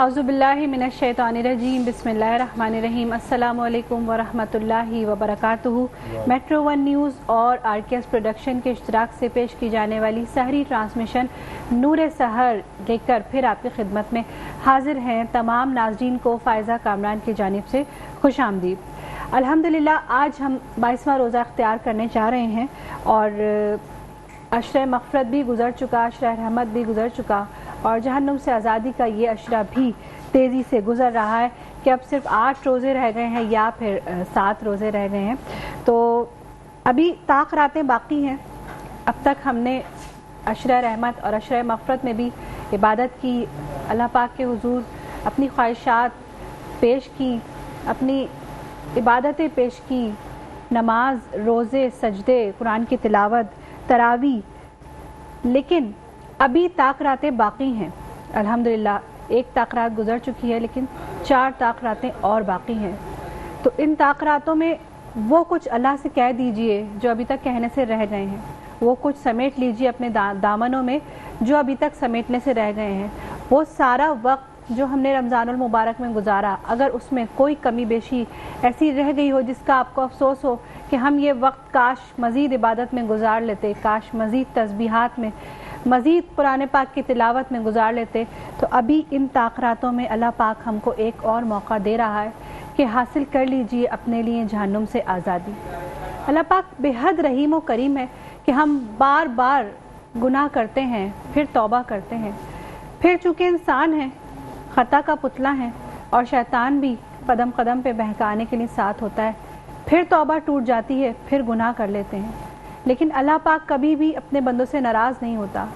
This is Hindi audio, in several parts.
आउज़ु बिल्लाहि मिनश्शैतानिर्रजीम बिस्मिल्लाहिर्रहमानिर्रहीम। अस्सलामु अलैकुम वरहमतुल्लाहि वबरकातुहू। मेट्रो वन न्यूज़ और आरकेएस प्रोडक्शन के इश्तिराक से पेश की जाने वाली सहरी ट्रांसमिशन नूर सहर लेकर फिर आपकी खिदमत में हाजिर हैं। तमाम नाज़रीन को फ़ायज़ा कामरान की जानिब से खुशामदीद। अल्हम्दुलिल्लाह आज हम 22वां रोज़ा अख्तियार करने जा रहे हैं और अशर मग़फ़िरत भी गुज़र चुका, अशर रहमत भी गुज़र चुका और जहन्नुम से आज़ादी का ये अशरा भी तेज़ी से गुज़र रहा है कि अब सिर्फ 8 रोज़े रह गए हैं या फिर 7 रोज़े रह गए हैं। तो अभी ताक रातें बाकी हैं। अब तक हमने अशरा रहमत और अशरा मग़फ़रत में भी इबादत की, अल्लाह पाक के हुज़ूर अपनी ख्वाहिशात पेश की, अपनी इबादतें पेश की, नमाज, रोज़े, सजदे, कुरान की तिलावत, तरावी। लेकिन अभी ताक रातें बाकी हैं। अल्हम्दुलिल्लाह एक ताक रात गुज़र चुकी है, लेकिन 4 ताक रातें और बाकी हैं। तो इन ताक रातों में वो कुछ अल्लाह से कह दीजिए जो अभी तक कहने से रह गए हैं, वो कुछ समेट लीजिए अपने दामनों में जो अभी तक समेटने से रह गए हैं। वो सारा वक्त जो हमने रमज़ानुल मुबारक में गुजारा, अगर उसमें कोई कमी बेशी ऐसी रह गई हो जिसका आपको अफसोस हो कि हम ये वक्त काश मज़ीद इबादत में गुजार लेते, काश मज़ीद तस्बीहात में, मज़ीद कुरान पाक की तिलावत में गुजार लेते, तो अभी इन ताक़रातों में अल्लाह पाक हमको एक और मौका दे रहा है कि हासिल कर लीजिए अपने लिए जहन्नुम से आज़ादी। अल्लाह पाक बेहद रहीम व करीम है कि हम बार बार गुनाह करते हैं, फिर तौबा करते हैं, फिर चूँकि इंसान हैं, ख़ता का पुतला हैं और शैतान भी कदम कदम पे बहकाने के लिए साथ होता है, फिर तौबा टूट जाती है, फिर गुनाह कर लेते हैं। लेकिन अल्लाह पाक कभी भी अपने बंदों से नाराज़ नहीं होता,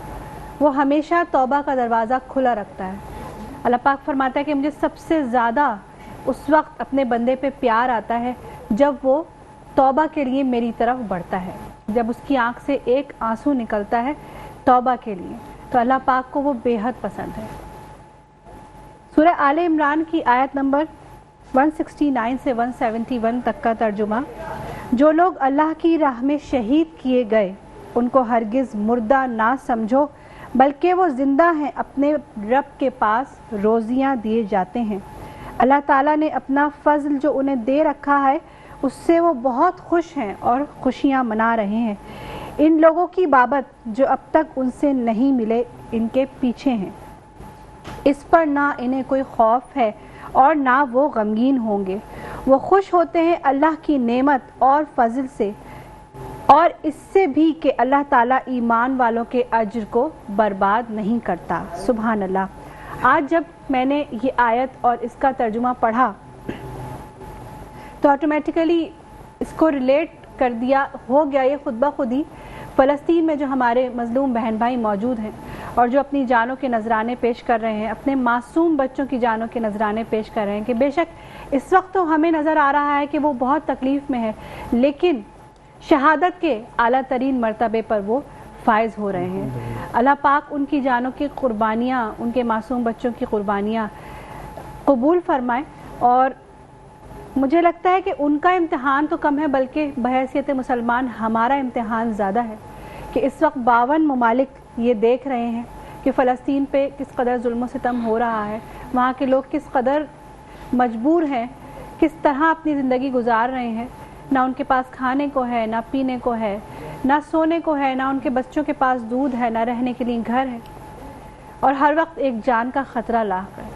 वो हमेशा तौबा का दरवाज़ा खुला रखता है। अल्लाह पाक फरमाता है कि मुझे सबसे ज़्यादा उस वक्त अपने बंदे पे प्यार आता है जब वो तौबा के लिए मेरी तरफ बढ़ता है, जब उसकी आँख से एक आंसू निकलता है तौबा के लिए, तो अल्लाह पाक को वो बेहद पसंद है। सूरह आले इमरान की आयत नंबर 169 से 171 तक का तर्जुमा। जो लोग अल्लाह की राह में शहीद किए गए उनको हरगिज़ मुर्दा ना समझो, बल्कि वो ज़िंदा हैं, अपने रब के पास रोज़ियाँ दिए जाते हैं। अल्लाह ताला ने अपना फ़ज़ल जो उन्हें दे रखा है उससे वो बहुत खुश हैं और खुशियाँ मना रहे हैं। इन लोगों की बाबत जो अब तक उनसे नहीं मिले इनके पीछे हैं, इस पर ना इन्हें कोई खौफ है और ना वो गमगीन होंगे। वो खुश होते हैं अल्लाह की नेमत और फजल से और इससे भी कि अल्लाह ताला ईमान वालों के अज्र को बर्बाद नहीं करता। सुभान अल्लाह। आज जब मैंने ये आयत और इसका तर्जुमा पढ़ा तो ऑटोमेटिकली इसको रिलेट कर दिया, हो गया ये खुद ब खुद ही। फ़लस्तीन में जो हमारे मज़लूम बहन भाई मौजूद हैं और जो अपनी जानों के नजराने पेश कर रहे हैं, अपने मासूम बच्चों की जानों के नजराने पेश कर रहे हैं कि बेशक इस वक्त तो हमें नज़र आ रहा है कि वो बहुत तकलीफ़ में है, लेकिन शहादत के आला तरीन मर्तबे पर वो फायज़ हो रहे हैं। अल्लाह पाक उनकी जानों की कुर्बानियाँ, उनके मासूम बच्चों की कुर्बानियाँ कबूल फरमाए। और मुझे लगता है कि उनका इम्तिहान तो कम है, बल्कि बहैसियत मुसलमान हमारा इम्तिहान ज़्यादा है कि इस वक्त 52 ममालिक ये देख रहे हैं कि फ़लस्तीन पे किस कदर जुल्म सितम हो रहा है, वहाँ के लोग किस कदर मजबूर हैं, किस तरह अपनी ज़िंदगी गुजार रहे हैं। ना उनके पास खाने को है, ना पीने को है, ना सोने को है, ना उनके बच्चों के पास दूध है, ना रहने के लिए घर है, और हर वक्त एक जान का ख़तरा लाक है।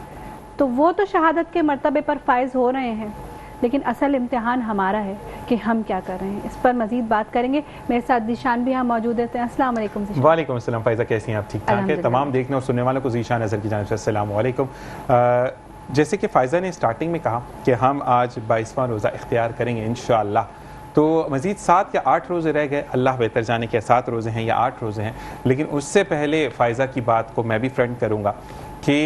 तो वो तो शहादत के मर्तबे पर फायज़ हो रहे हैं, लेकिन असल इम्तिहान हमारा है कि हम क्या कर रहे हैं। इस पर मजीद बात करेंगे। मेरे साथ ज़ीशान भी यहाँ मौजूद हैं। अस्सलाम वालेकुम। वालेकुम अस्सलाम। फ़ाइज़ा कैसी हैं आप? ठीक ठाक है। तमाम देखने और सुनने वालों को ज़ीशान अज़हर की जानिब से अस्सलाम वालेकुम। जैसे कि फ़ाइज़ा ने स्टार्टिंग में कहा कि हम आज 22वां रोज़ा इख्तियार करेंगे इंशाअल्लाह, तो मज़ीद 7 या 8 रोज़े रह गए, अल्लाह बेहतर जाने के 7 रोज़े हैं या 8 रोज़े हैं। लेकिन उससे पहले फ़ाइज़ा की बात को मैं भी फ्रंट करूँगा कि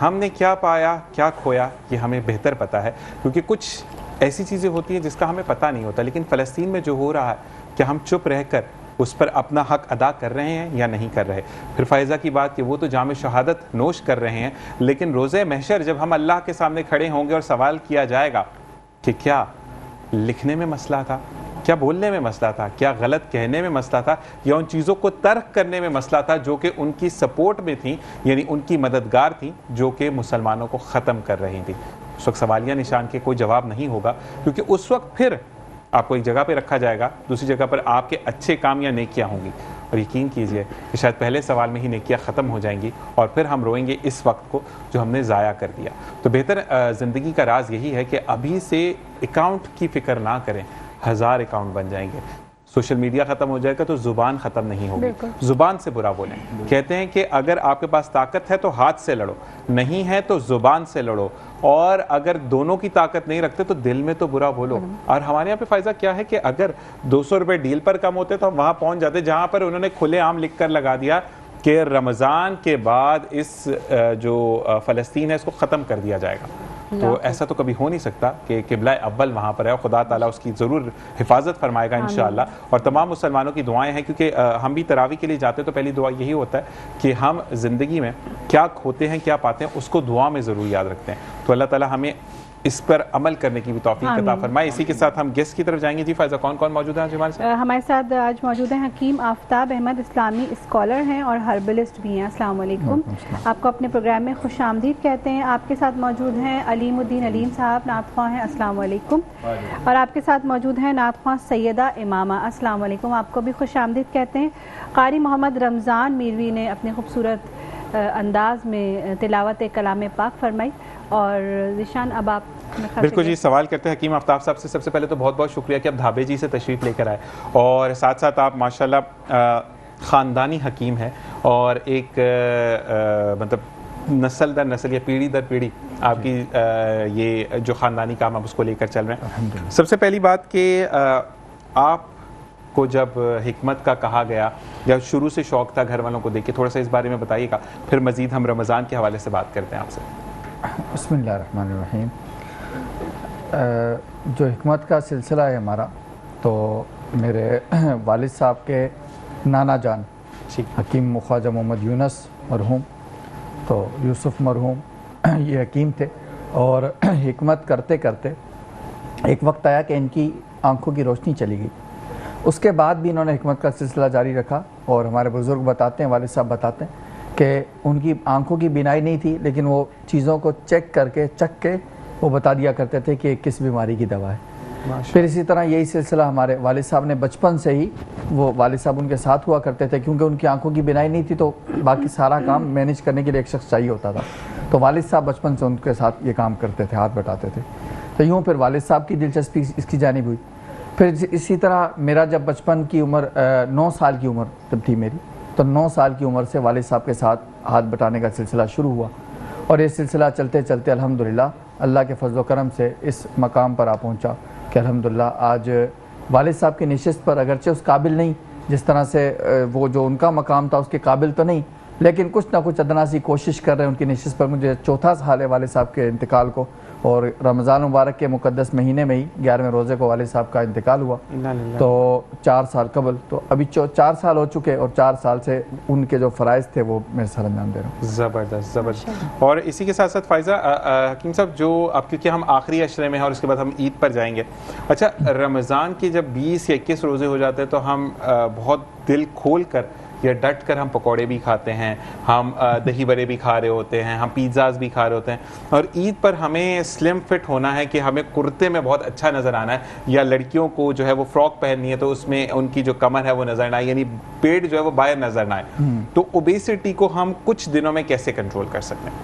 हमने क्या पाया क्या खोया ये हमें बेहतर पता है, क्योंकि कुछ ऐसी चीज़ें होती हैं जिसका हमें पता नहीं होता। लेकिन फ़लस्तीन में जो हो रहा है, क्या हम चुप रहकर उस पर अपना हक अदा कर रहे हैं या नहीं कर रहे? फिर फ़ाइज़ा की बात कि वो तो जाम शहादत नोश कर रहे हैं, लेकिन रोज़े महशर जब हम अल्लाह के सामने खड़े होंगे और सवाल किया जाएगा कि क्या लिखने में मसला था, क्या बोलने में मसला था, क्या गलत कहने में मसला था, या उन चीज़ों को तर्क करने में मसला था जो कि उनकी सपोर्ट में थी, यानी उनकी मददगार थी, जो कि मुसलमानों को ख़त्म कर रही थी। उस वक्त सवालिया निशान के कोई जवाब नहीं होगा, क्योंकि उस वक्त फिर आपको एक जगह पे रखा जाएगा, दूसरी जगह पर आपके अच्छे काम या नेकियां होंगी, और यकीन कीजिए कि शायद पहले सवाल में ही नेकियां ख़त्म हो जाएंगी और फिर हम रोएंगे इस वक्त को जो हमने ज़ाया कर दिया। तो बेहतर ज़िंदगी का राज यही है कि अभी से अकाउंट की फ़िक्र ना करें, 1000 अकाउंट बन जाएंगे, सोशल मीडिया ख़त्म हो जाएगा तो ज़ुबान ख़त्म नहीं होगी। ज़ुबान से बुरा बोलें। कहते हैं कि अगर आपके पास ताकत है तो हाथ से लड़ो, नहीं है तो ज़ुबान से लड़ो, और अगर दोनों की ताकत नहीं रखते तो दिल में तो बुरा बोलो। और हमारे यहाँ पे फ़ायदा क्या है कि अगर 200 रुपये डील पर कम होते तो हम वहाँ पहुँच जाते जहाँ पर उन्होंने खुलेआम लिख कर लगा दिया कि रमज़ान के बाद इस जो फ़लस्तीन है इसको ख़त्म कर दिया जाएगा। तो ऐसा तो कभी हो नहीं सकता कि किबला अव्वल वहाँ पर है, और खुदा ताला उसकी ज़रूर हिफाजत फरमाएगा इंशाअल्लाह। और तमाम मुसलमानों की दुआएं हैं, क्योंकि हम भी तरावी के लिए जाते तो पहली दुआ यही होता है कि हम ज़िंदगी में क्या खोते हैं क्या पाते हैं उसको दुआ में ज़रूर याद रखते हैं। तो अल्लाह ताला हमें इस पर अमल करने की भी तौफीक अता फरमाए। इसी के साथ हम गेस्ट की तरफ जाएंगे। जी फ़ायज़ा, कौन कौन मौजूद है आज हमारे साथ? हमारे साथ आज मौजूद हैं हकीम आफ्ताब अहमद, इस्लामी स्कॉलर हैं और हर्बलिस्ट भी हैं। अस्सलाम वालेकुम, आपको अपने प्रोग्राम में खुशामदीद कहते हैं। आपके साथ मौजूद हैं अलीमुद्दीन अलीम साहब, नात ख्वां हैं। अस्सलाम वालेकुम। और आपके साथ मौजूद हैं नात ख्वां सैयदा इमामा। अस्सलाम वालेकुम, आपको भी खुशामदीद कहते हैं। कारी मोहम्मद रमज़ान मीरवी ने अपने खूबसूरत अंदाज में तिलावत कलाम पाक फरमाई। और जिशान, अब आप बिल्कुल जी सवाल करते हैं हकीम आफ्ताब साहब से। सबसे पहले तो बहुत बहुत शुक्रिया कि आप धाबे जी से तशरीफ़ लेकर आए, और साथ साथ आप माशाल्लाह ख़ानदानी हकीम हैं और एक मतलब नस्ल दर नस्ल या पीढ़ी दर पीढ़ी आपकी ये जो ख़ानदानी काम आप उसको लेकर चल रहे हैं। सबसे पहली बात कि आप को जब हिकमत का कहा गया या शुरू से शौक़ था घर वालों को देख के, थोड़ा सा इस बारे में बताइएगा, फिर मज़ीद हम रमज़ान के हवाले से बात करते हैं आपसे। बिस्मिल्लाहिर्रहमानिर्रहीम। जो हिकमत का सिलसिला है हमारा, तो मेरे वालिद साहब के नाना जान हकीम ख्वाजा मोहम्मद यूनस मरहूम, तो यूसुफ मरहूम ये हकीम थे, और हिकमत करते करते एक वक्त आया कि इनकी आंखों की रोशनी चली गई। उसके बाद भी इन्होंने हिकमत का सिलसिला जारी रखा, और हमारे बुज़ुर्ग बताते हैं, वालिद साहब बताते हैं कि उनकी आंखों की बीनाई नहीं थी, लेकिन वो चीज़ों को चेक करके चख के वो बता दिया करते थे कि किस बीमारी की दवा है। फिर इसी तरह यही सिलसिला हमारे वालिद साहब ने बचपन से ही, वो वालिद साहब उनके साथ हुआ करते थे, क्योंकि उनकी आंखों की बीनाई नहीं थी तो बाकी सारा काम मैनेज करने के लिए एक शख्स चाहिए होता था। तो वालिद साहब बचपन से उनके साथ ये काम करते थे, हाथ बटाते थे। तो यूँ फिर वालिद साहब की दिलचस्पी इसकी जानिब हुई। फिर इसी तरह मेरा जब बचपन की उम्र 9 साल की उम्र जब थी मेरी, तो 9 साल की उम्र से वालिद साहब के साथ हाथ बटाने का सिलसिला शुरू हुआ, और ये सिलसिला चलते चलते अल्हम्दुलिल्लाह अल्लाह के फजल करम से इस मकाम पर आ पहुँचा कि अल्हम्दुलिल्लाह आज वालिद साहब की नशिस्त पर, अगरचे उस काबिल नहीं जिस तरह से वो जो उनका मकाम था उसके काबिल तो नहीं, लेकिन कुछ ना कुछ अदना सी कोशिश कर रहे हैं उनकी नशिस्त पर। मुझे 4था साल है वालिद साहब के इंतकाल को, और रमज़ान मुबारक के मुक़द्दस महीने में ही 11वें रोज़े को वालिद साहब का इंतकाल हुआ। तो 4 साल कबल, तो अभी 4 साल हो चुके, और 4 साल से उनके जो फ़राइज़ थे वो मैं सर अंजाम दे रहा हूँ। ज़बरदस्त ज़बरदस्त। और इसी के साथ साथ फ़ायज़ा हकीम साहब, जो अब क्योंकि हम आखिरी अशरे में हैं और उसके बाद हम ईद पर जाएंगे, अच्छा रमज़ान के जब 20 या 21 रोज़े हो जाते हैं तो हम बहुत दिल खोल कर या डट कर हम पकौड़े भी खाते हैं, हम दही बड़े भी खा रहे होते हैं, हम पिज़्ज़ाज़ भी खा रहे होते हैं, और ईद पर हमें स्लिम फिट होना है कि हमें कुर्ते में बहुत अच्छा नज़र आना है, या लड़कियों को जो है वो फ्रॉक पहननी है तो उसमें उनकी जो कमर है वो नज़र ना आए, यानी पेट जो है वो बाहर नज़र ना आए। तो ओबेसिटी को हम कुछ दिनों में कैसे कंट्रोल कर सकते हैं?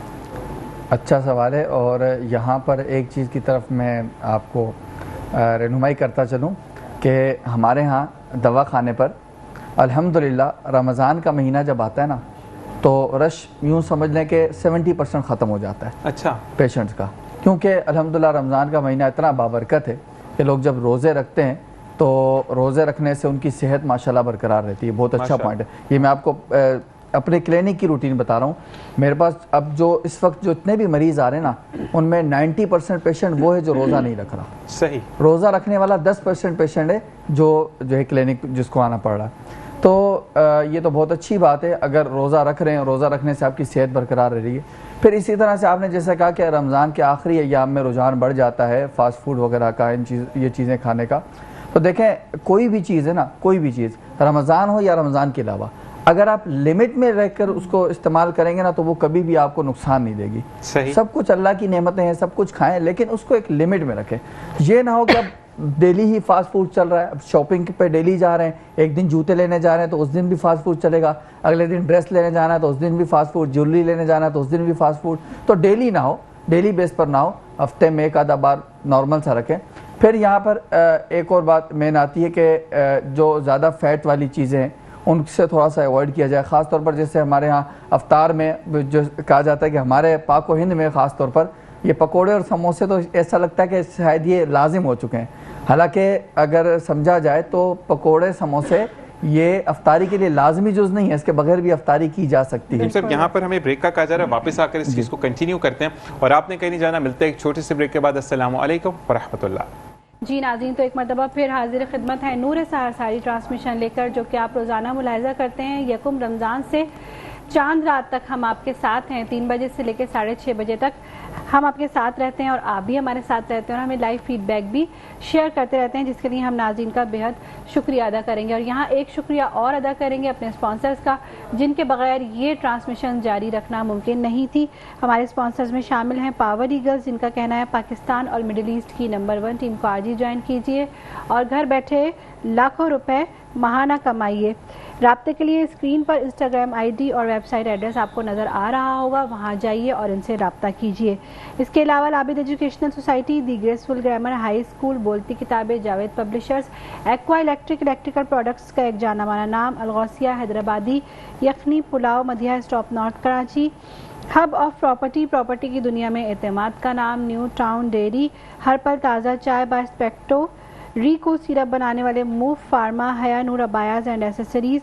अच्छा सवाल है, और यहाँ पर एक चीज़ की तरफ मैं आपको रहनुमाई करता चलूँ कि हमारे यहाँ दवा खाने पर अल्हम्दुलिल्लाह रमज़ान का महीना जब आता है ना, तो रश यूँ समझ लें कि 70% ख़त्म हो जाता है। अच्छा, पेशेंट्स का, क्योंकि अल्हम्दुलिल्लाह रमज़ान का महीना इतना बाबरकत है कि लोग जब रोज़े रखते हैं तो रोज़े रखने से उनकी सेहत माशाल्लाह बरकरार रहती है। बहुत अच्छा पॉइंट है ये। मैं आपको अपने क्लिनिक की रूटीन बता रहा हूँ। मेरे पास अब जो इस वक्त जो इतने भी मरीज़ आ रहे हैं ना, उनमें 90% पेशेंट वो है जो रोज़ा नहीं रख रहा। सही, रोज़ा रखने वाला 10% पेशेंट है जो है क्लिनिक जिसको आना पड़ रहा है। तो ये तो बहुत अच्छी बात है अगर रोज़ा रख रहे हैं, रोज़ा रखने से आपकी सेहत बरकरार रह रही है। फिर इसी तरह से आपने जैसा कहा कि रमज़ान के आखिरी अय्याम में रुझान बढ़ जाता है फ़ास्ट फूड वगैरह का, ये चीज़ें खाने का। तो देखें, कोई भी चीज़ है ना, कोई भी चीज़ रमज़ान हो या रमज़ान के अलावा, अगर आप लिमिट में रहकर उसको इस्तेमाल करेंगे ना तो वो कभी भी आपको नुकसान नहीं देगी। सही, सब कुछ अल्लाह की नेमतें हैं, सब कुछ खाएं, लेकिन उसको एक लिमिट में रखें। ये ना हो कि अब डेली ही फास्ट फूड चल रहा है, अब शॉपिंग पे डेली जा रहे हैं, एक दिन जूते लेने जा रहे हैं तो उस दिन भी फास्ट फूड चलेगा, अगले दिन ड्रेस लेने जाना है तो उस दिन भी फास्ट फूड, ज्वेलरी लेने जाना है तो उस दिन भी फास्ट फूड। तो डेली ना हो, डेली बेस पर ना हो, हफ्ते में एक आधा बार नॉर्मल सा रखें। फिर यहाँ पर एक और बात मेन आती है कि जो ज़्यादा फैट वाली चीज़ें हैं उनसे थोड़ा सा अवॉइड किया जाए। ख़ास तौर पर जैसे हमारे यहाँ अफ्तार में जो कहा जाता है कि हमारे पाक व हिंद में ख़ास तौर पर ये पकोड़े और समोसे तो ऐसा लगता है कि शायद ये लाजिम हो चुके हैं। हालांकि अगर समझा जाए तो पकोड़े समोसे ये अफ्तारी के लिए लाजमी जुज़ नहीं है, इसके बगैर भी अफ्तारी की जा सकती है। सर यहाँ पर हमें ब्रेक का कहा जा रहा है, वापस आकर इस चीज़ को कंटिन्यू करते हैं और आपने कहीं नहीं जाना। मिलते हैं एक छोटे से ब्रेक के बाद। अस्सलामु अलैकुम व रहमतुल्लाह। जी नाज़रीन, तो एक मरतबा फिर हाजिर खिदमत है नूर सहर सारी ट्रांसमिशन लेकर, जो कि आप रोज़ाना मुलाहिज़ा करते हैं यकुम रमज़ान से चांद रात तक हम आपके साथ हैं। 3 बजे से लेकर 6:30 बजे तक हम आपके साथ रहते हैं और आप भी हमारे साथ रहते हैं और हमें लाइव फीडबैक भी शेयर करते रहते हैं, जिसके लिए हम नाज़रीन का बेहद शुक्रिया अदा करेंगे। और यहाँ एक शुक्रिया और अदा करेंगे अपने स्पॉन्सर्स का, जिनके बगैर ये ट्रांसमिशन जारी रखना मुमकिन नहीं थी। हमारे स्पॉन्सर्स में शामिल हैं पावर ईगल्स, जिनका कहना है पाकिस्तान और मिडिल ईस्ट की नंबर 1 टीम को आज ही ज्वाइन कीजिए और घर बैठे लाखों रुपए महाना कमाइए। राब्ते के लिए स्क्रीन पर इंस्टाग्राम आईडी और वेबसाइट एड्रेस आपको नज़र आ रहा होगा, वहां जाइए और इनसे रब्ता कीजिए। इसके अलावा Abid educational society, the graceful grammar high school, बोलती किताबें, Javed publishers, aqua electrical products का एक जाना माना नाम, Alghausia Hyderabadi yakhni pulao, Madhiya stop North Karachi, hub of property की दुनिया में एतमाद का नाम, न्यू टाउन डेयरी, हर पल ताज़ा चाय बाय स्पेक्टो, रीको सिरप बनाने वाले मूव फार्मा, हया नूर abayas and accessories,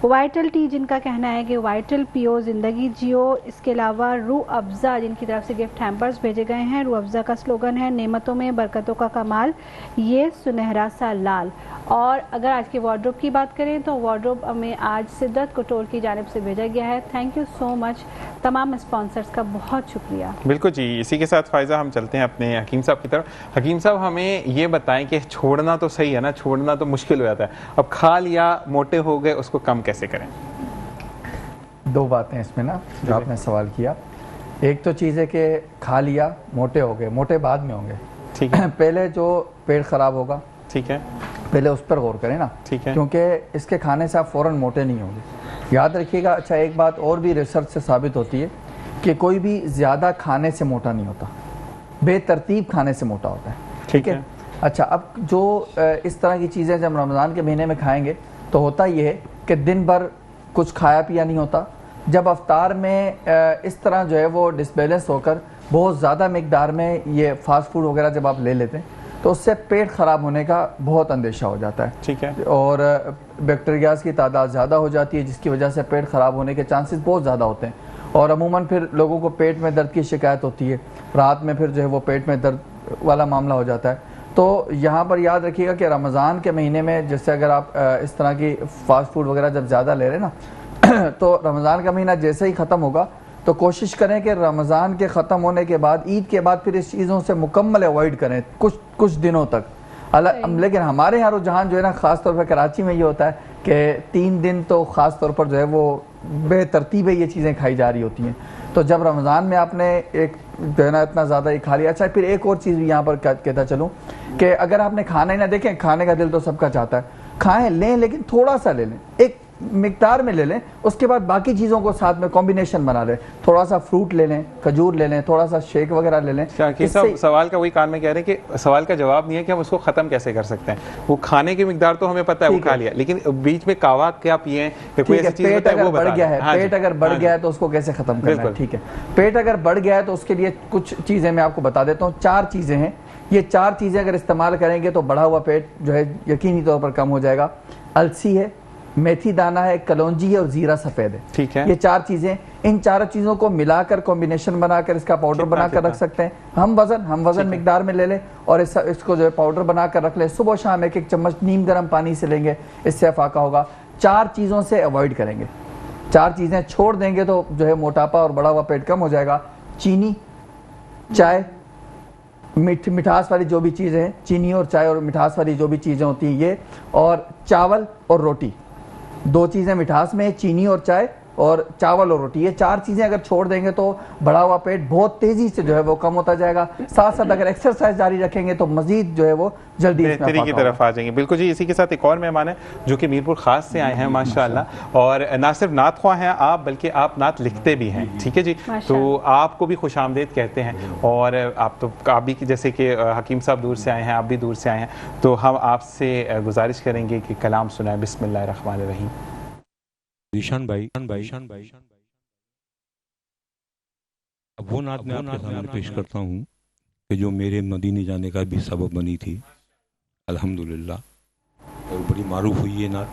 vital T, जिनका कहना है कि वाइटल पियो ज़िंदगी जियो। इसके अलावा रूह अफ़ज़ा, जिनकी तरफ से गिफ्ट हैम्पर्स भेजे गए हैं। रूह अफ़ज़ा का स्लोगन है नेमतों में बरकतों का कमाल, ये सुनहरा सा लाल। और अगर आज के वार्डरोब की बात करें तो वार्डरोब हमें आज सिद्दत कुटोर की जानिब से भेजा गया है। थैंक यू सो मच तमाम स्पॉन्सर्स का, बहुत शुक्रिया। बिल्कुल जी, इसी के साथ फ़ायज़ा हम चलते हैं अपने हकीम साहब की तरफ। हकीम साहब हमें ये बताएं कि छोड़ना तो सही है ना, छोड़ना तो मुश्किल हो जाता है, अब खा लिया मोटे हो गए उसको कम कैसे करें? 2 बातें इसमें ना जो आपने सवाल किया। एक तो चीज़ है कि खा लिया मोटे हो गए, मोटे बाद में होंगे, ठीक है। पहले जो पेट खराब होगा, ठीक है, पहले उस पर गौर करें ना, ठीक है, क्योंकि इसके खाने से आप फ़ौरन मोटे नहीं होंगे। याद रखिएगा। अच्छा, एक बात और भी रिसर्च से साबित होती है कि कोई भी ज़्यादा खाने से मोटा नहीं होता, बेतरतीब खाने से मोटा होता है, ठीक है। अच्छा, अब जो इस तरह की चीज़ें जब रमज़ान के महीने में खाएंगे तो होता ये है कि दिन भर कुछ खाया पिया नहीं होता। जब अफ्तार में इस तरह जो है वो डिसबैलेंस होकर बहुत ज़्यादा मिकदार में ये फास्ट फूड वगैरह जब आप ले लेते हैं तो उससे पेट ख़राब होने का बहुत अंदेशा हो जाता है, ठीक है, और बैक्टीरियाज़ की तादाद ज़्यादा हो जाती है, जिसकी वजह से पेट ख़राब होने के चांसेस बहुत ज़्यादा होते हैं। और अमूमन फिर लोगों को पेट में दर्द की शिकायत होती है, रात में फिर जो है वो पेट में दर्द वाला मामला हो जाता है। तो यहाँ पर याद रखिएगा कि रमज़ान के महीने में जैसे अगर आप इस तरह की फ़ास्ट फूड वगैरह जब ज़्यादा ले रहे हैं ना तो रमज़ान का महीना जैसे ही ख़त्म होगा तो कोशिश करें कि रमज़ान के ख़त्म होने के बाद, ईद के बाद फिर इस चीज़ों से मुकम्मल अवॉइड करें कुछ दिनों तक। लेकिन हमारे यहाँ रुझान जो है ना, ख़ास तौर पर कराची में ये होता है कि 3 दिन तो ख़ास तौर पर जो है वो बेतरतीब ये चीज़ें खाई जा रही होती हैं। तो जब रमज़ान में आपने एक जो है ना इतना ज़्यादा ही खा लिया। अच्छा, फिर एक और चीज़ भी यहाँ पर कहता चलूँ कि अगर आपने खाना ही ना, देखें खाने का दिल तो सबका चाहता है, खाएं लें लेकिन थोड़ा सा ले लें, एक मिकदार में ले लें, उसके बाद बाकी चीज़ों को साथ में कॉम्बिनेशन बना लें। थोड़ा सा फ्रूट ले लें, खजूर ले लें, थोड़ा सा शेक वगैरह ले लें। सवाल का वही कान में कह रहे हैं कि सवाल का जवाब नहीं है कि हम उसको ख़त्म कैसे कर सकते हैं। वो खाने की मिकदार तो हमें पता है, वो खा लिया, लेकिन बीच में कावा क्या पिए, पेट अगर बढ़ गया है, पेट अगर बढ़ गया है तो उसको कैसे ख़त्म करना है, ठीक है। पेट अगर बढ़ गया है तो उसके लिए कुछ चीज़ें मैं आपको बता देता हूँ। 4 चीज़ें हैं, ये 4 चीज़ें अगर इस्तेमाल करेंगे तो बढ़ा हुआ पेट जो है यकीनी तौर पर कम हो जाएगा। अलसी है, मेथी दाना है, कलौंजी है और जीरा सफ़ेद है, ठीक है। ये 4 चीज़ें, इन 4 चीज़ों को मिलाकर कॉम्बिनेशन बनाकर इसका पाउडर बनाकर रख सकते हैं। हम वज़न मिकदार में ले लें और इसको जो है पाउडर बनाकर रख लें। सुबह शाम 1-1 चम्मच नीम गर्म पानी से लेंगे, इससे फाका होगा। 4 चीज़ों से अवॉइड करेंगे, 4 चीज़ें छोड़ देंगे तो जो है मोटापा और बढ़ा हुआ पेट कम हो जाएगा। चीनी, चाय, मिठास वाली जो भी चीज़ें हैं, चीनी और चाय और मिठास वाली जो भी चीज़ें होती हैं ये, और चावल और रोटी, 2 चीज़ें मिठास में, चीनी और चाय और चावल और रोटी, ये 4 चीज़ें अगर छोड़ देंगे तो बढ़ा हुआ पेट बहुत तेज़ी से जो है वो कम होता जाएगा। साथ साथ अगर एक्सरसाइज जारी रखेंगे तो मजीद जो है वो जल्दी बेहतरी की तरफ आ जाएंगे। बिल्कुल जी, इसी के साथ एक और मेहमान है जो कि मीरपुर खास से आए हैं माशाअल्लाह, और ना सिर्फ नात ख्वाह हैं आप बल्कि आप नात लिखते भी हैं। ठीक है जी, तो आपको भी खुशामदीद कहते हैं। और आप भी जैसे कि हकीम साहब दूर से आए हैं, आप भी दूर से आए हैं, तो हम आपसे गुजारिश करेंगे कि कलाम सुनाएं। बिस्मिल्लाहिर्रहमानिर्रहीम। ईशान भाई अब वो नात मैं आपके सामने पेश करता हूँ कि जो मेरे मदीने जाने का भी सबब बनी थी अल्हम्दुलिल्लाह, और बड़ी मारूफ हुई ये नात।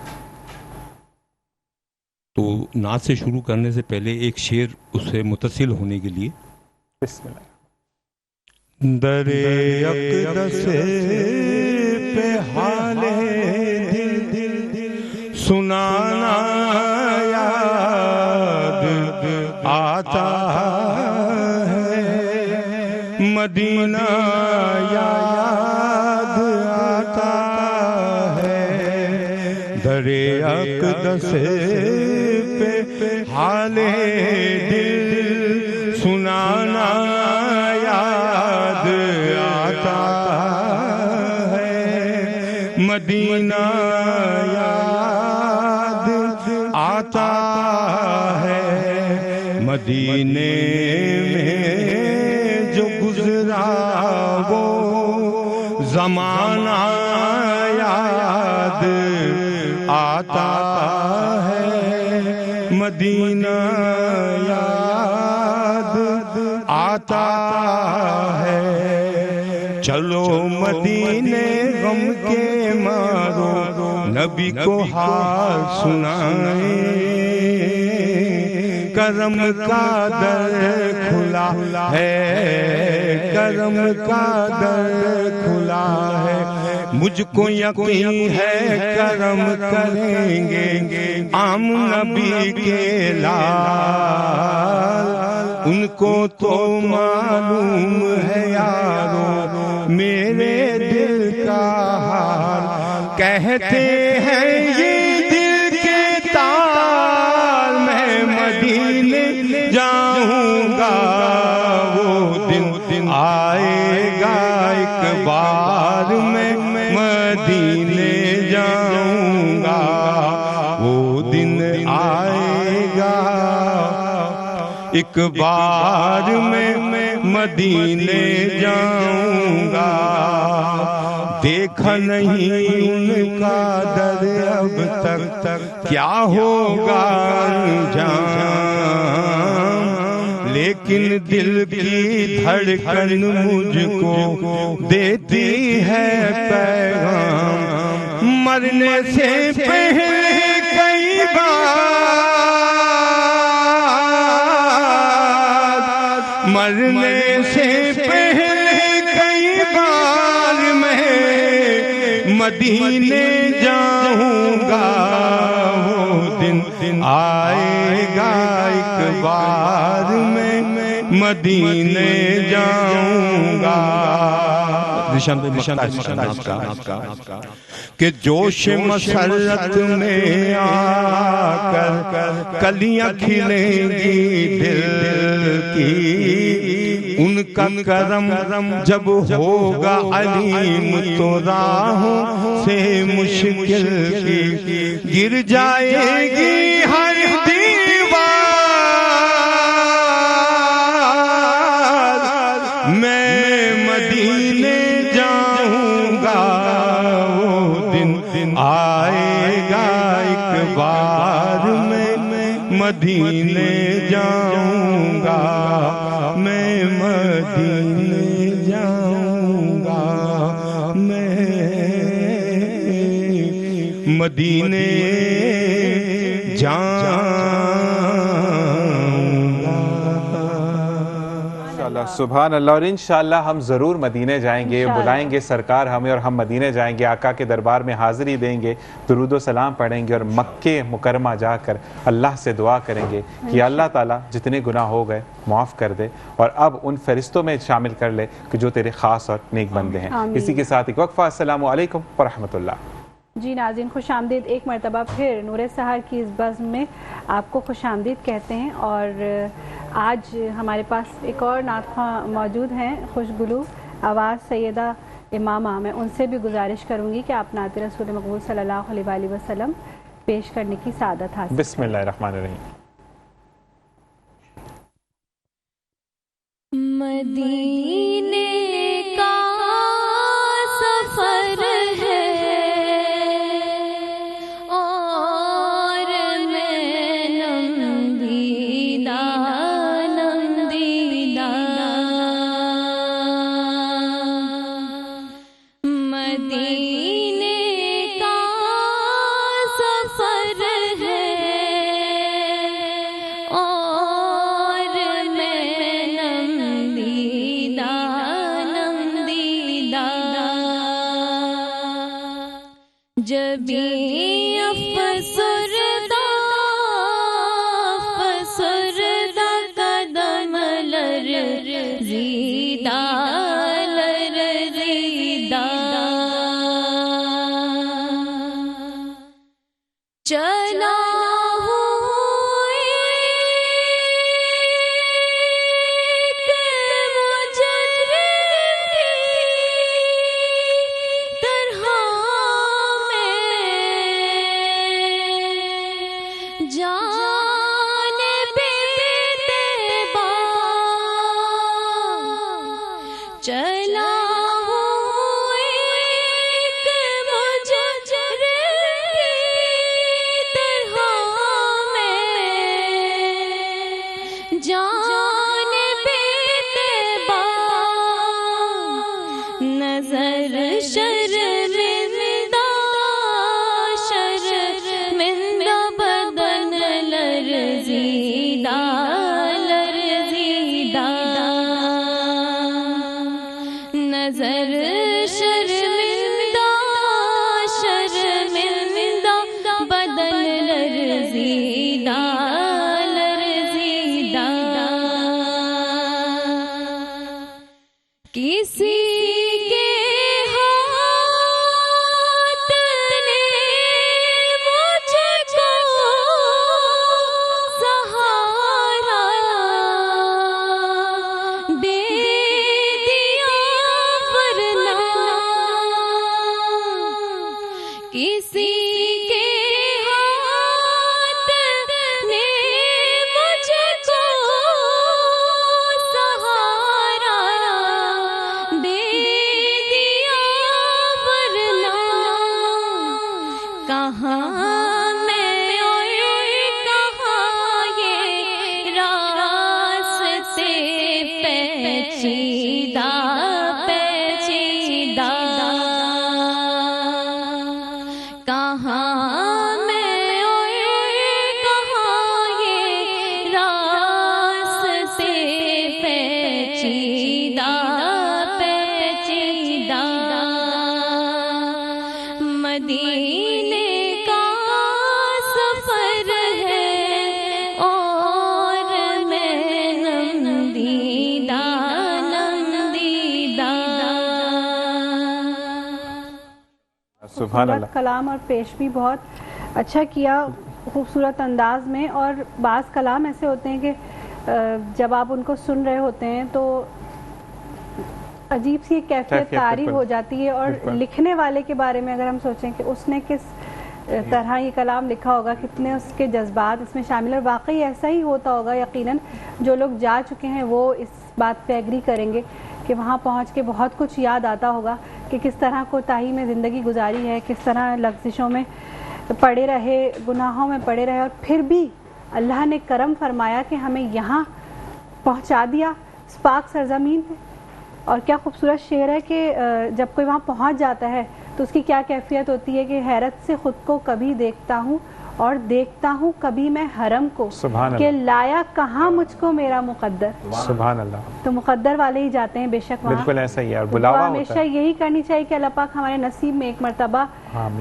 तो नात से शुरू करने से पहले एक शेर उससे मुतसिल होने के लिए, दरे अक़दस पे हाले दिल सुनाना याद आता है, मदीना याद आता है, दरे अक़दस पे हाले दिल सुनाना याद आता है, मदीना याद आता है, मदीने में जो गुजरा वो ज़माना याद आता है, मदीना याद आता है। चलो मदीने गम के मारो नबी को हाल सुनाए, करम का दर खुला है, करम का दर खुला है, मुझको यकीन है करम करेंगे आम नबी के लाल, उनको तो मालूम है यारो मेरे दिल का हाल, कहते हैं ये दिल के तार, मैं मदीने जाऊंगा वो दिन आएगा एक बार, मैं मदीने जाऊंगा वो दिन आएगा एक बार, मैं मदीने जाऊंगा। देखा नहीं उनका दर अब तक क्या होगा अंजाम, लेकिन दिल की धड़कन मुझको देती है पैगाम, मरने से पहले कई बार, मरने से पहले कई बार मैं मदीने जाऊंगा वो दिन आएगा एक बार, मैं मदीने जाऊंगा। कि जोश मसरत में आकर कलियां खिलेंगी दिल की, उनका करम जब होगा अलीम तो राहों से मुश्किल की गिर जाएगी हर दीवार, मैं मदीने जाऊंगा वो दिन आएगा एक बार, मैं मदीने जाऊंगा, मैं मदीने जाऊंगा, मैं मदीने सुभान अल्लाह। और इंशाअल्लाह हम ज़रूर मदीने जाएंगे, बुलाएंगे सरकार हमें और हम मदीने जाएंगे, आका के दरबार में हाज़िरी देंगे, दुरूद व सलाम पढ़ेंगे और मक्के मुकरमा जाकर अल्लाह से दुआ करेंगे कि अल्लाह ताला जितने गुनाह हो गए माफ़ कर दे और अब उन फरिश्तों में शामिल कर ले कि जो तेरे ख़ास और नेक बंदे हैं। इसी के साथ एक वक्फ़ा। अस्सलामु अलैकुम व रहमतुल्लाह। जी नाज़रीन, खुश आमदीद एक मरतबा फिर नूरे सहर की इस बज़्म में आपको खुश आमदीद कहते हैं। और आज हमारे पास एक और नात मौजूद हैं, खुशगुलू आवाज़ सैयदा इमामा। मैं उनसे भी गुजारिश करूँगी कि आप नात रसूल मक़बूल सल्लल्लाहु अलैहि वसल्लम पेश करने की सादत हासिल। बिस्मिल्लाहिर्रहमानिर्रहीम। मदीने का सफर है और मैं नंदीदा नंदीदा, मदीने का सफर है और मैं नंदीदा नंदीदा, जबी अफसरदा अफसरदा कदम लरज़ीदा लरज़ीदा, चला चला एक मुजरिम की तरह मैं, जान बेतबा नजर शर्मिंदा शर्मिंदा, बदन लरज़ीदा लरज़ीदा, नजर शर्मिंदा शर्मिंदा, बदन लरज़ीदा लरज़ीदा, किसी के हाथ ने मुझको सहारा दे दिया, वरना किसी के हाथ ने मुझको सहारा दे दिया, वरना कहाँ मैं और कहाँ ये रास्ते पेचीदा पेचीदा, कहाँ मैं और कहाँ ये रास्ते पेचीदा पेचीदा, मदीने का सफर है और मैं नंदीदा नंदीदा। सुभान अल्लाह। कलाम और पेश भी बहुत अच्छा किया, खूबसूरत अंदाज में। और बाज़ कलाम ऐसे होते हैं कि जब आप उनको सुन रहे होते हैं तो अजीब सी कैफियत तारी हो जाती है। और लिखने वाले के बारे में अगर हम सोचें कि उसने किस तरह ये कलाम लिखा होगा, कितने उसके जज्बात इसमें शामिल है, वाकई ऐसा ही होता होगा। यकीनन जो लोग जा चुके हैं वो इस बात पे एग्री करेंगे कि वहाँ पहुँच के बहुत कुछ याद आता होगा कि किस तरह कोताही में ज़िंदगी गुजारी है, किस तरह लफ्ज़िशों में पड़े रहे, गुनाहों में पड़े रहे, और फिर भी अल्लाह ने करम फरमाया कि हमें यहाँ पहुँचा दिया इस पाक सरज़मीन पे। और क्या खूबसूरत शेर है कि जब कोई वहाँ पहुँच जाता है तो उसकी क्या कैफियत होती है कि हैरत से ख़ुद को कभी देखता हूँ और देखता हूँ कभी मैं हरम को, कि लाया कहाँ मुझको मेरा मुकद्दर। सुभान अल्लाह। तो मुकद्दर वाले ही जाते हैं बेशक वहाँ। बिल्कुल ऐसा ही है, और बुलावा हमेशा यही करनी चाहिए कि अल्लाह पाक हमारे नसीब में एक मरतबा,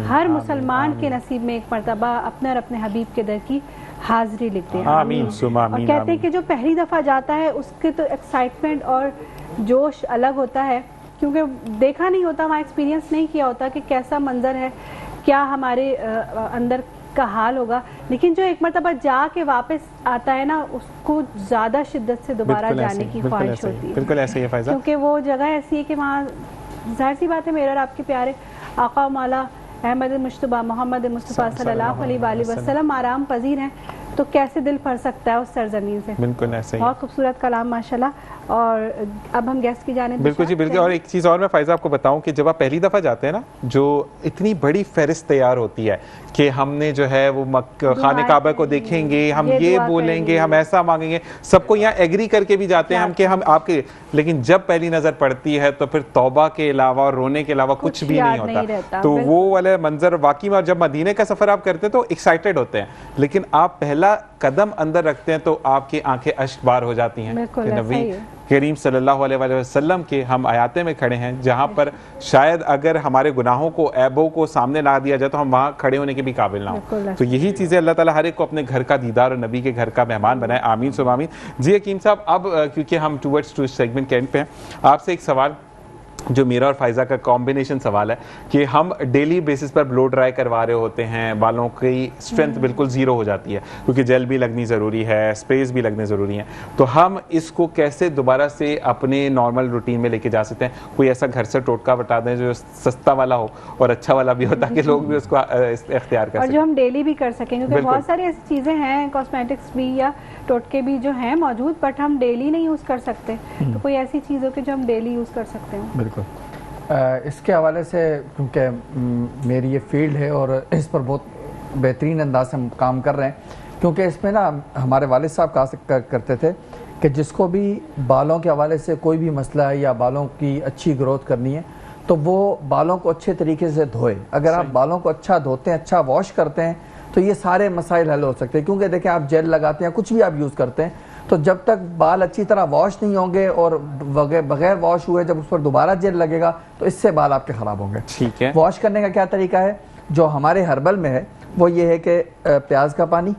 हर मुसलमान के नसीब में एक मरतबा अपने और अपने हबीब के दर की हाजिरी लिखते हैं। आमीन सुमा आमीन। और कहते हैं कि जो पहली दफ़ा जाता है उसके तो एक्साइटमेंट और जोश अलग होता है, क्योंकि देखा नहीं होता, वहाँ एक्सपीरियंस नहीं किया होता कि कैसा मंजर है, क्या हमारे अंदर का हाल होगा। लेकिन जो एक मरतबा जाके वापस आता है ना, उसको ज़्यादा शिद्दत से दोबारा जाने की ख्वाहिश होती है। बिल्कुल ऐसे ही है फ़ायज़ा, क्योंकि वो जगह ऐसी है कि वहाँ ज़ाहिर सी बात है मेरे और आपके प्यारे आका मौला अहमद मुश्तबा मोहम्मद मुस्तफ़ा सल्लल्लाहु अलैहि वसल्लम आराम पजीर हैं, तो कैसे दिल भर सकता है उस सरजमीन से। बिल्कुल ऐसे ही। बहुत खूबसूरत कलाम माशाल्लाह। और अब हम गेस्ट की जाने। बिल्कुल जी बिल्कुल। और एक चीज़ और मैं फ़ायज़ा आपको बताऊं कि जब आप पहली दफ़ा जाते हैं ना, जो इतनी बड़ी फहरिस्त तैयार होती है कि हमने जो है वो खाने काबा को देखेंगे, हम ये बोलेंगे, हम ऐसा मांगेंगे, सबको यहाँ एग्री करके भी जाते हैं हम कि हम आपके, लेकिन जब पहली नज़र पड़ती है तो फिर तौबा के अलावा और रोने के अलावा कुछ भी नहीं होता। तो वो वाला मंजर वाकई में, जब मदीने का सफ़र आप करते हैं तो एक्साइटेड होते हैं, लेकिन आप पहला कदम अंदर रखते हैं तो आपकी आंखें अश्क बार हो जाती हैं। नबी करीम सल्लल्लाहु अलैहि वसल्लम के हम आयाते में खड़े हैं, जहाँ पर शायद अगर हमारे गुनाहों को, ऐबों को सामने ला दिया जाए तो हम वहाँ खड़े होने के भी काबिल ना हो। तो यही चीज़ें अल्लाह ताला हर एक को अपने घर का दीदार और नबी के घर का मेहमान बनाए। आमीन सुम आमीन। जी हकीम साहब, अब क्योंकि हम टूवर्ड्स टू सेगमेंट के एंड पे हैं, आपसे एक सवाल जो मेरा और फ़ायज़ा का कॉम्बिनेशन सवाल है कि हम डेली बेसिस पर ब्लो ड्राई करवा रहे होते हैं, बालों की स्ट्रेंथ बिल्कुल ज़ीरो हो जाती है क्योंकि जेल भी लगनी ज़रूरी है, स्प्रेज भी लगने ज़रूरी हैं, तो हम इसको कैसे दोबारा से अपने नॉर्मल रूटीन में लेके जा सकते हैं? कोई ऐसा घर से टोटका बता दें जो सस्ता वाला हो और अच्छा वाला भी हो, ताकि लोग भी उसको इख्तियार कर सकें, और जो हम डेली भी कर सकें, क्योंकि बहुत सारी ऐसी चीज़ें हैं, कॉस्मेटिक्स भी या टोटके भी जो हैं मौजूद, बट हम डेली नहीं यूज़ कर सकते। तो कोई ऐसी चीज़ हो कि जो हम डेली यूज़ कर सकते हैं? बिल्कुल। इसके हवाले से, क्योंकि मेरी ये फील्ड है और इस पर बहुत बेहतरीन अंदाज से हम काम कर रहे हैं, क्योंकि इसमें ना हमारे वालिद साहब कहा करते थे कि जिसको भी बालों के हवाले से कोई भी मसला है या बालों की अच्छी ग्रोथ करनी है तो वो बालों को अच्छे तरीके से धोए। अगर आप बालों को अच्छा धोते हैं, अच्छा वॉश करते हैं, तो ये सारे मसाइल हल हो सकते हैं। क्योंकि देखें, आप जेल लगाते हैं, कुछ भी आप यूज़ करते हैं, तो जब तक बाल अच्छी तरह वॉश नहीं होंगे और बगैर वॉश हुए जब उस पर दोबारा जेल लगेगा तो इससे बाल आपके ख़राब होंगे। ठीक है। वॉश करने का क्या तरीका है जो हमारे हर्बल में है, वो ये है कि प्याज का पानी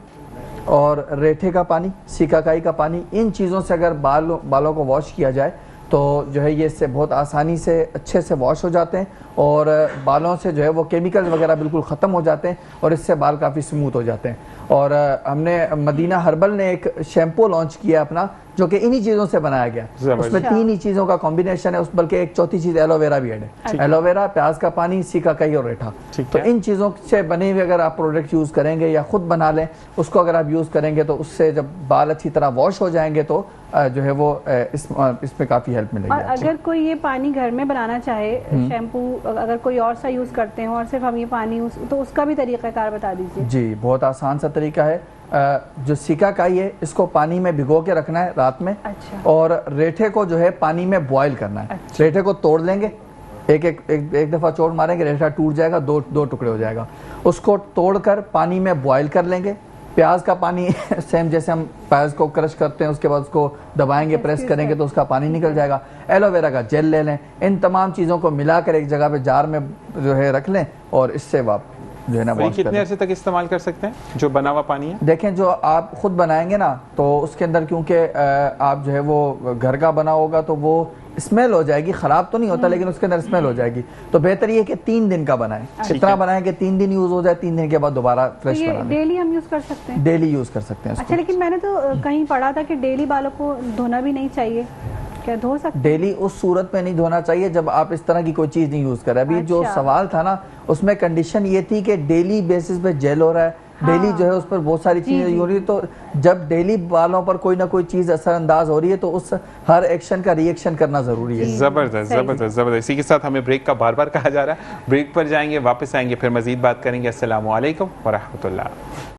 और रेठे का पानी, सीकाकाई का पानी, इन चीज़ों से अगर बालों को वॉश किया जाए तो जो है ये इससे बहुत आसानी से अच्छे से वॉश हो जाते हैं और बालों से जो है वो केमिकल्स वगैरह बिल्कुल ख़त्म हो जाते हैं और इससे बाल काफ़ी स्मूथ हो जाते हैं। और हमने मदीना हर्बल ने एक शैम्पू लॉन्च किया अपना, जो कि इन्हीं चीज़ों से बनाया गया। उसमें 3 ही चीज़ों का कॉम्बिनेशन है, उस बल्कि एक चौथी चीज़ एलोवेरा भी ऐड है। एलोवेरा, प्याज का पानी, सीकाकाई और रेठा। तो इन चीज़ों से बने हुए अगर आप प्रोडक्ट यूज़ करेंगे या खुद बना लें, उसको अगर आप यूज़ करेंगे तो उससे जब बाल अच्छी तरह वॉश हो जाएंगे तो जो है वो इसमें काफ़ी हेल्प मिलेगी। और अगर कोई ये पानी घर में बनाना चाहे, शैम्पू अगर कोई और सा यूज़ करते हो और सिर्फ हम ये पानी तो उसका भी तरीक़ाकार बता दीजिए। जी, बहुत आसान सा तरीका है। जो सीकाकाई है इसको पानी में भिगो के रखना है रात में। अच्छा। और रेठे को जो है पानी में बॉयल करना है। अच्छा। रेठे को तोड़ लेंगे, एक दफ़ा चोट मारेंगे, रेठा टूट जाएगा, दो टुकड़े हो जाएगा। उसको तोड़कर पानी में बॉयल कर लेंगे। प्याज का पानी सेम जैसे हम प्याज को क्रश करते हैं, उसके बाद उसको दबाएंगे, प्रेस करेंगे तो उसका पानी निकल जाएगा। एलोवेरा का जेल ले लें। इन तमाम चीज़ों को मिलाकर एक जगह पे जार में जो है रख लें और इससे आप जो है ना वॉश कितने अर्से तक इस्तेमाल कर सकते हैं जो बना हुआ पानी है? देखें, जो आप खुद बनाएंगे ना तो उसके अंदर क्योंकि आप जो है वो घर का बना होगा तो वो स्मेल हो जाएगी, ख़राब तो नहीं होता लेकिन उसके अंदर स्मेल हो जाएगी। तो बेहतर ये कि 3 दिन का बनाएं, इतना बनाएं कि 3 दिन यूज़ हो जाए, 3 दिन के बाद दोबारा फ्रेश बना लें। डेली हम यूज़ कर सकते हैं? डेली यूज़ कर सकते हैं। अच्छा, लेकिन मैंने तो कहीं पढ़ा था कि डेली बालों को धोना भी नहीं चाहिए, क्या धो सकते? डेली उस सूरत में नहीं धोना चाहिए जब आप इस तरह की कोई चीज़ नहीं यूज़ कर रहे। अभी जो सवाल था ना उसमें कंडीशन ये थी कि डेली बेसिस पे जेल हो रहा है, डेली जो है उस पर बहुत सारी चीज़ें हो रही है, तो जब डेली बालों पर कोई ना कोई चीज़ असरअंदाज हो रही है तो उस हर एक्शन का रिएक्शन करना ज़रूरी है। ज़बरदस्त ज़बरदस्त ज़बरदस्त। इसी के साथ हमें ब्रेक का बार बार कहा जा रहा है, ब्रेक पर जाएंगे, वापस आएंगे, फिर मज़ीद बात करेंगे। अस्सलामु अलैकुम व रहमतुल्लाह।